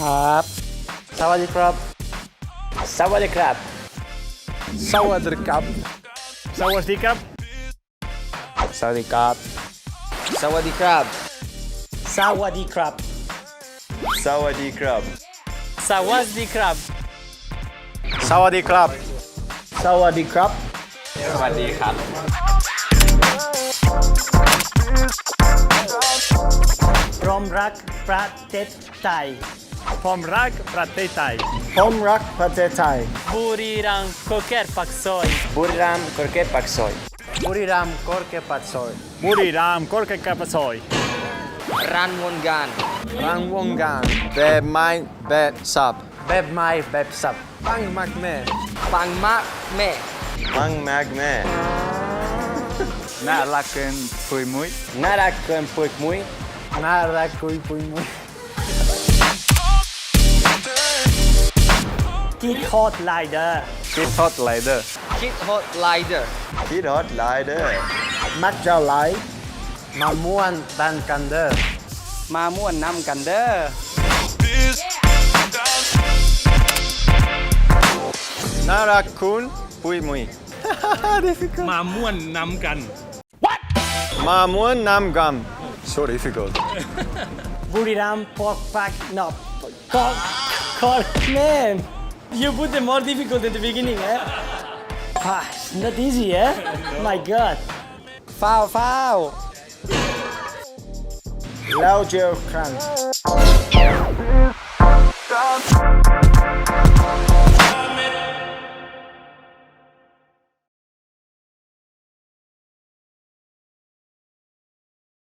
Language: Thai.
ครับสวัสดีครับสวัสดีครับสวัสดีครับสวัสดีครับสวัสดีครับสวัสดีครับสวัสดีครับสวัสดีครับสวัสดีครับสวัสดีครับสวัสดีครับสวัสดีครับผมรักประเทศไทยผมรักประเทศไทยผมรักประเทศไทยบุรีรัมย์โคเกตปักซอยบุรีรัมย์โคเกตปักซอยบุรีรัมย์โคเกตปักซอยบุรีรัมย์โคเกตปักซอยรันวงการรันวงการแบบไม้แบบสับแบบไม้แบบสับปังมากแม่ปังมากแม่ปังมากแม่น่ารักเกินปุยมุ้ยน่ารักเกินปุยมุ้ยน่ารักปุยมุ้ยคิดฮอตไลเดอร์คิดฮอตไลเดอร์คิดฮอตไลเดอร์คิดฮอตไลเดอร์มักจะไลมาม่วนดันกันเดอร์มาม่วนนำกันเด้อน่ารักคุณปุยมุยมาม่วนนำกัน มาม่วนนำกัน so difficult บุรีรัมย์pork pack no call man you put the more difficult at the beginning not easy my god foul แล้วเจอครั้ง